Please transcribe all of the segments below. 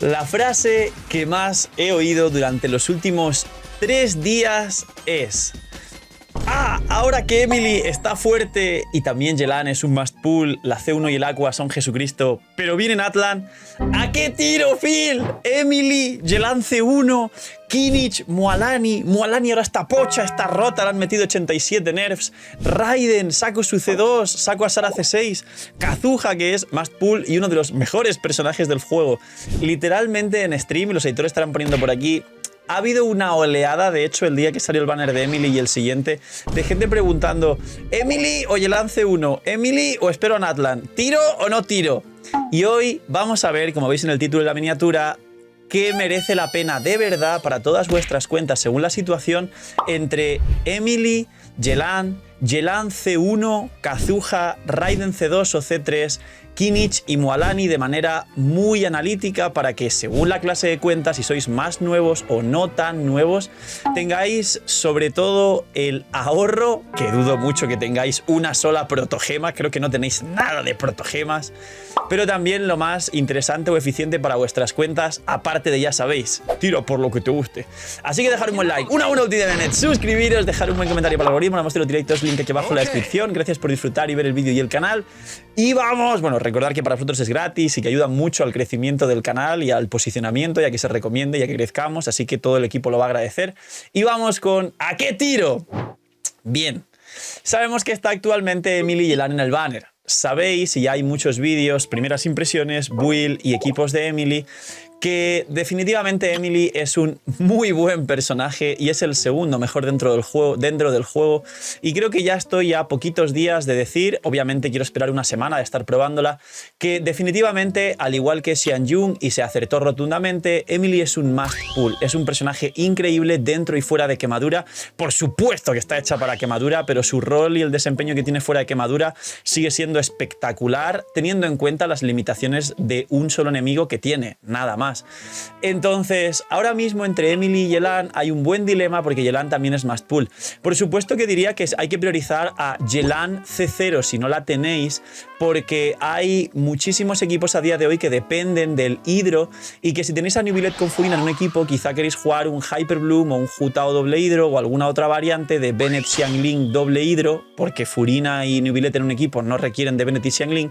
La frase que más he oído durante los últimos 3 días es: ¡ah! Ahora que Emily está fuerte y también Yelan es un must pull, la C1 y el Aqua son Jesucristo, pero viene Natlan, ¿a qué tiro, Phil? Emily, Yelan C1, Kinich, Mualani ahora está pocha, está rota, le han metido 87 nerfs, Raiden, saco su C2, saco a Sara C6, Kazuha, que es must pull y uno de los mejores personajes del juego. Literalmente en stream, y los editores estarán poniendo por aquí, ha habido una oleada, de hecho, el día que salió el banner de Emily y el siguiente, de gente preguntando: ¿Emily o Yelan C1? ¿Emily o espero a Natlan? ¿Tiro o no tiro? Y hoy vamos a ver, como veis en el título de la miniatura, qué merece la pena de verdad para todas vuestras cuentas, según la situación, entre Emily, Yelan C1, Kazuha, Raiden C2 o C3, Kinich y Mualani, de manera muy analítica para que, según la clase de cuentas, si sois más nuevos o no tan nuevos, tengáis sobre todo el ahorro, que dudo mucho que tengáis una sola protogema, creo que no tenéis nada de protogemas, pero también lo más interesante o eficiente para vuestras cuentas, aparte de, ya sabéis, tiro por lo que te guste. Así que dejar un buen like, una buena utilidad de net, suscribiros, dejar un buen comentario para el algoritmo, la los directos, link aquí abajo en la descripción. Gracias por disfrutar y ver el vídeo y el canal. Y vamos, bueno, recordar que para vosotros es gratis y que ayuda mucho al crecimiento del canal y al posicionamiento y a que se recomiende y a que crezcamos, así que todo el equipo lo va a agradecer. Y vamos con ¿a qué tiro? Bien, sabemos que está actualmente Emily y Yelan en el banner. Sabéis, y hay muchos vídeos, primeras impresiones, build y equipos de Emily, que definitivamente Emily es un muy buen personaje y es el segundo mejor dentro del juego, y creo que ya estoy a poquitos días de decir, obviamente quiero esperar una semana de estar probándola, que definitivamente, al igual que Xianjun, y se acertó rotundamente, Emily es un must pull, es un personaje increíble dentro y fuera de quemadura. Por supuesto que está hecha para quemadura, pero su rol y el desempeño que tiene fuera de quemadura sigue siendo espectacular, teniendo en cuenta las limitaciones de un solo enemigo que tiene, nada más. Entonces, ahora mismo entre Emily y Yelan hay un buen dilema, porque Yelan también es must pull. Por supuesto que diría que hay que priorizar a Yelan C0 si no la tenéis, porque hay muchísimos equipos a día de hoy que dependen del hidro, y que si tenéis a Neuvillette con Furina en un equipo, quizá queréis jugar un Hyper Bloom o un Jutao doble hidro o alguna otra variante de Bennett Xiangling doble hidro, porque Furina y Neuvillette en un equipo no requieren de Bennett y Xiangling,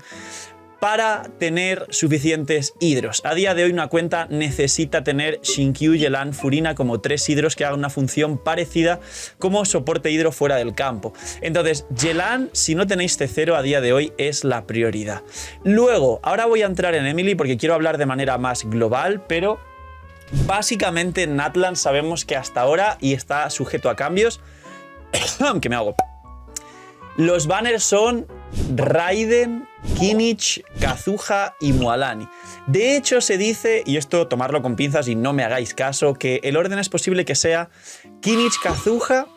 para tener suficientes hidros. A día de hoy una cuenta necesita tener Xinkyu, Yelan, Furina como 3 hidros que hagan una función parecida como soporte hidro fuera del campo. Entonces, Yelan, si no tenéis C0 a día de hoy, es la prioridad. Luego, ahora voy a entrar en Emily porque quiero hablar de manera más global, pero básicamente en Natlan sabemos que hasta ahora, y está sujeto a cambios, que me hago... Los banners son Raiden, Kinich, Kazuha y Mualani. De hecho, se dice, y esto tomarlo con pinzas y no me hagáis caso, que el orden es posible que sea Kinich, Kazuha,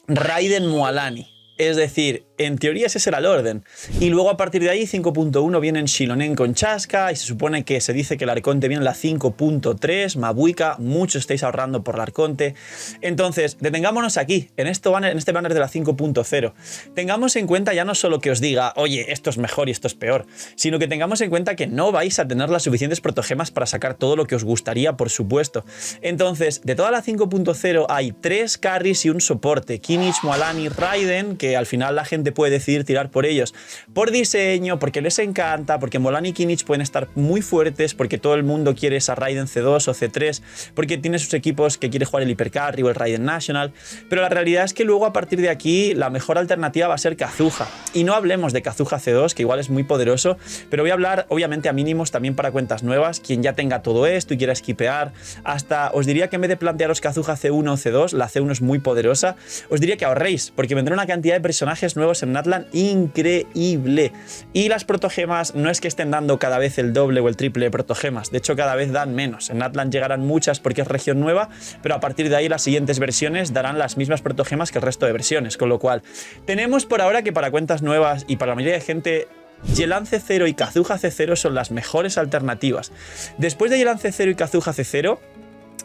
Raiden, Mualani. Es decir, en teoría ese será el orden. Y luego a partir de ahí 5.1 vienen Xilonen con Chasca, y se supone que se dice que el Arconte viene en la 5.3, Mabuika, muchos estáis ahorrando por el Arconte. Entonces, detengámonos aquí, en este banner de la 5.0. Tengamos en cuenta ya no solo que os diga, oye, esto es mejor y esto es peor, sino que tengamos en cuenta que no vais a tener las suficientes protogemas para sacar todo lo que os gustaría, por supuesto. Entonces, de toda la 5.0 hay 3 carries y un soporte, Kinich, Mualani, Raiden, que al final la gente puede decidir tirar por ellos por diseño, porque les encanta, porque Mualani y Kinich pueden estar muy fuertes, porque todo el mundo quiere esa Raiden C2 o C3, porque tiene sus equipos que quiere jugar el Hypercarry o el Raiden National. Pero la realidad es que luego a partir de aquí la mejor alternativa va a ser Kazuha, y no hablemos de Kazuha C2, que igual es muy poderoso, pero voy a hablar obviamente a mínimos también para cuentas nuevas, quien ya tenga todo esto y quiera esquipear. Hasta os diría que en vez de plantearos Kazuha C1 o C2, la C1 es muy poderosa, os diría que ahorréis, porque vendrá una cantidad de personajes nuevos en Natlan increíble, y las protogemas no es que estén dando cada vez el doble o el triple de protogemas, de hecho cada vez dan menos. En Natlan llegarán muchas porque es región nueva, pero a partir de ahí las siguientes versiones darán las mismas protogemas que el resto de versiones, con lo cual tenemos por ahora que para cuentas nuevas y para la mayoría de gente, Yelan C0 y Kazuha C0 son las mejores alternativas. Después de Yelan C0 y Kazuha C0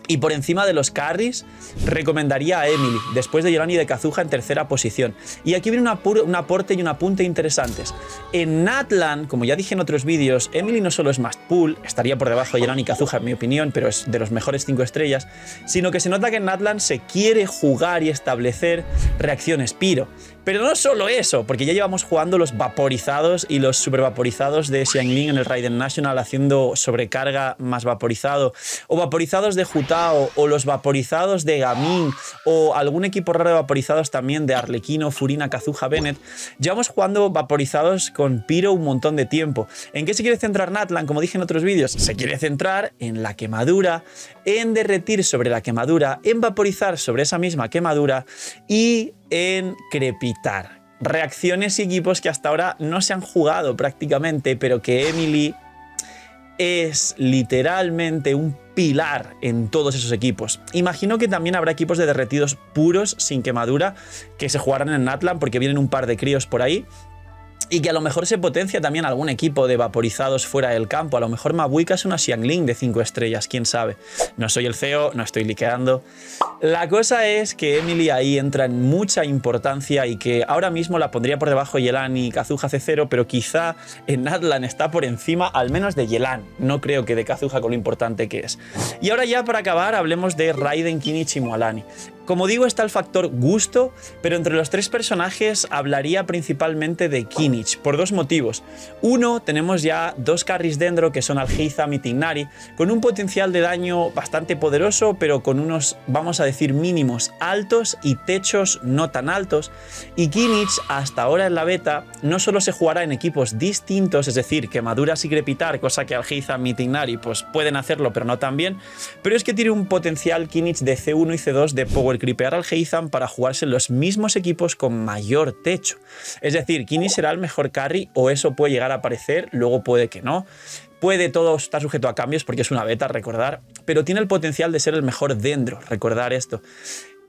Y por encima de los carries, recomendaría a Emily, después de Yelan y de Kazuha en tercera posición. Y aquí viene un aporte y un apunte interesantes. En Natlan, como ya dije en otros vídeos, Emily no solo es must pull, estaría por debajo de Yelan y Kazuha en mi opinión, pero es de los mejores 5 estrellas, sino que se nota que en Natlan se quiere jugar y establecer reacciones Pyro. Pero no solo eso, porque ya llevamos jugando los vaporizados y los super vaporizados de Xiangling en el Raiden National haciendo sobrecarga más vaporizado, o vaporizados de Jutao, o los vaporizados de Gaming, o algún equipo raro de vaporizados también de Arlequino, Furina, Kazuha, Bennett. Llevamos jugando vaporizados con Pyro un montón de tiempo. ¿En qué se quiere centrar Natlan? Como dije en otros vídeos, se quiere centrar en la quemadura, en derretir sobre la quemadura, en vaporizar sobre esa misma quemadura y en crepitar. Reacciones y equipos que hasta ahora no se han jugado prácticamente, pero que Emily es literalmente un pilar en todos esos equipos. Imagino que también habrá equipos de derretidos puros, sin quemadura, que se jugarán en Natlan porque vienen un par de críos por ahí. Y que a lo mejor se potencia también algún equipo de vaporizados fuera del campo. A lo mejor Mabuika es una Xiangling de 5 estrellas, quién sabe. No soy el CEO, no estoy liqueando. La cosa es que Emily ahí entra en mucha importancia y que ahora mismo la pondría por debajo de Yelan y Kazuha C0, pero quizá en Natlan está por encima al menos de Yelan. No creo que de Kazuha con lo importante que es. Y ahora ya para acabar hablemos de Raiden, Kinich y Mualani. Como digo, está el factor gusto, pero entre los 3 personajes hablaría principalmente de Kinich, por 2 motivos. Uno, tenemos ya 2 carries dentro que son Alheizam y Tignari, con un potencial de daño bastante poderoso, pero con unos, vamos a decir, mínimos altos y techos no tan altos. Y Kinich, hasta ahora en la beta, no solo se jugará en equipos distintos, es decir, quemaduras y crepitar, cosa que Alheizam y Tignari pues, pueden hacerlo, pero no tan bien, pero es que tiene un potencial Kinich de C1 y C2 de power creepear al Alheizam para jugarse en los mismos equipos con mayor techo. Es decir, Kinich será el mejor carry, o eso puede llegar a parecer, luego puede que no. Puede todo estar sujeto a cambios porque es una beta, recordar, pero tiene el potencial de ser el mejor dendro, recordar esto.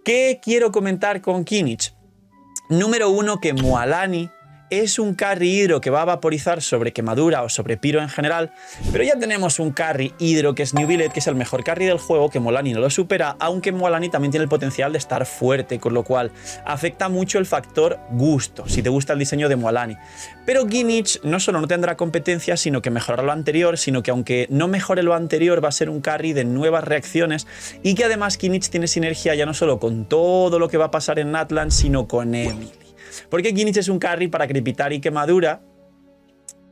¿Qué quiero comentar con Kinich? Número 1, que Mualani es un carry hidro que va a vaporizar sobre quemadura o sobre Pyro en general, pero ya tenemos un carry hidro que es New Billet, que es el mejor carry del juego, que Mualani no lo supera, aunque Mualani también tiene el potencial de estar fuerte, con lo cual afecta mucho el factor gusto, si te gusta el diseño de Mualani. Pero Kinich no solo no tendrá competencia, sino que mejorará lo anterior, sino que aunque no mejore lo anterior, va a ser un carry de nuevas reacciones y que además Kinich tiene sinergia ya no solo con todo lo que va a pasar en Natlan, sino con Emily. Porque Kinich es un carry para crepitar y quemadura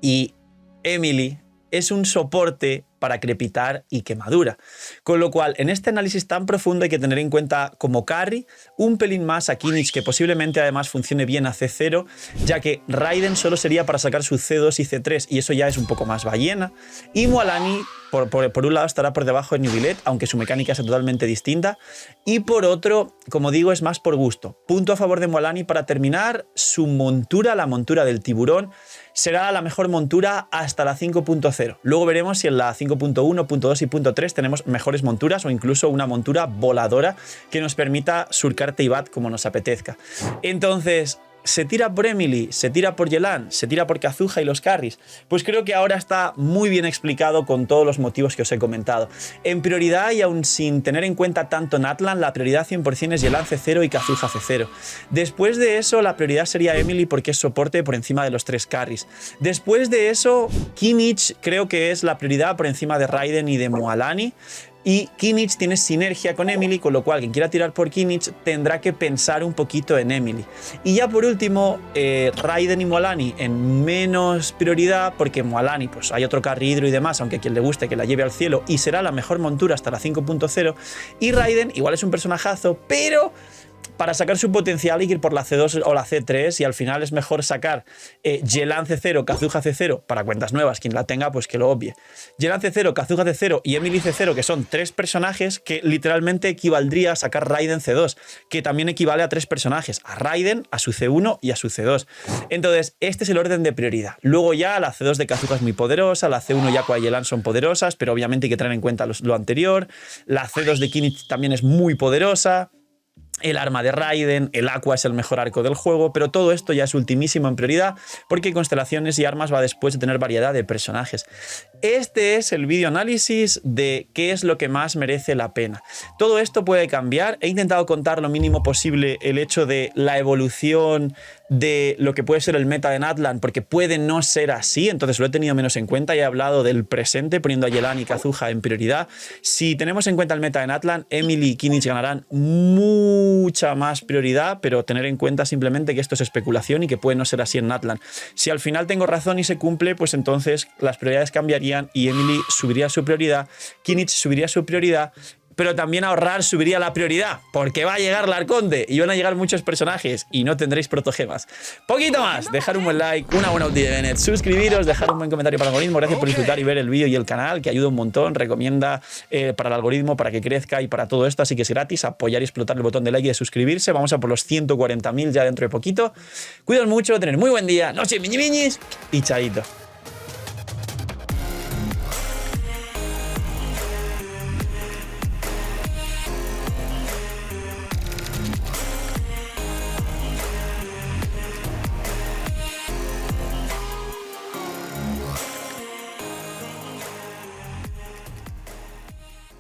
y Emily es un soporte para crepitar y quemadura. Con lo cual, en este análisis tan profundo hay que tener en cuenta como carry un pelín más a Kinich, que posiblemente además funcione bien a C0, ya que Raiden solo sería para sacar su C2 y C3 y eso ya es un poco más ballena. Y Mualani, por un lado, estará por debajo de New Billet, aunque su mecánica sea totalmente distinta. Y por otro, como digo, es más por gusto. Punto a favor de Mualani para terminar, su montura, la montura del tiburón, será la mejor montura hasta la 5.0. Luego veremos si en la 5.1, .2 y .3 tenemos mejores monturas o incluso una montura voladora que nos permita surcar Teyvat como nos apetezca. Entonces, ¿se tira por Emily? ¿Se tira por Yelan? ¿Se tira por Kazuha y los carries? Pues creo que ahora está muy bien explicado con todos los motivos que os he comentado. En prioridad y aún sin tener en cuenta tanto Natlan, la prioridad 100% es Yelan C0 y Kazuha C0. Después de eso, la prioridad sería Emily porque es soporte por encima de los 3 carries. Después de eso, Kinich creo que es la prioridad por encima de Raiden y de Mualani. Y Kinich tiene sinergia con Emily, con lo cual quien quiera tirar por Kinich tendrá que pensar un poquito en Emily. Y ya por último, Raiden y Mualani en menos prioridad, porque Mualani pues hay otro carry hidro y demás, aunque a quien le guste que la lleve al cielo y será la mejor montura hasta la 5.0. Y Raiden igual es un personajazo, pero para sacar su potencial hay que ir por la C2 o la C3 y al final es mejor sacar Yelan C0, Kazuha C0 para cuentas nuevas, quien la tenga pues que lo obvie. Yelan C0, Kazuha C0 y Emily C0, que son 3 personajes que literalmente equivaldría a sacar Raiden C2, que también equivale a 3 personajes, a Raiden, a su C1 y a su C2. Entonces este es el orden de prioridad. Luego ya la C2 de Kazuha es muy poderosa, la C1 y Aqua y Yelan son poderosas, pero obviamente hay que tener en cuenta lo anterior, la C2 de Kinich también es muy poderosa. el arma de Raiden, el Aqua es el mejor arco del juego, pero todo esto ya es ultimísimo en prioridad porque constelaciones y armas va después de tener variedad de personajes. Este es el vídeo análisis de qué es lo que más merece la pena. Todo esto puede cambiar. He intentado contar lo mínimo posible el hecho de la evolución de lo que puede ser el meta de Natlan, porque puede no ser así, entonces lo he tenido menos en cuenta y he hablado del presente, poniendo a Yelan y Kazuha en prioridad. Si tenemos en cuenta el meta de Natlan, Emily y Kinnich ganarán mucha más prioridad, pero tener en cuenta simplemente que esto es especulación y que puede no ser así en Natlan. Si al final tengo razón y se cumple, pues entonces las prioridades cambiarían y Emily subiría su prioridad, Kinnich subiría su prioridad, pero también ahorrar subiría la prioridad, porque va a llegar la Arconde y van a llegar muchos personajes y no tendréis protogemas. Poquito más, dejar un buen like, una buena ulti de Bennett, suscribiros, dejar un buen comentario para el algoritmo. Gracias por disfrutar y ver el vídeo y el canal, que ayuda un montón. Recomienda para el algoritmo, para que crezca y para todo esto, así que es gratis. Apoyar y explotar el botón de like y de suscribirse. Vamos a por los 140.000 ya dentro de poquito. Cuidaos mucho, tener muy buen día, noche miñi miñis y chaito.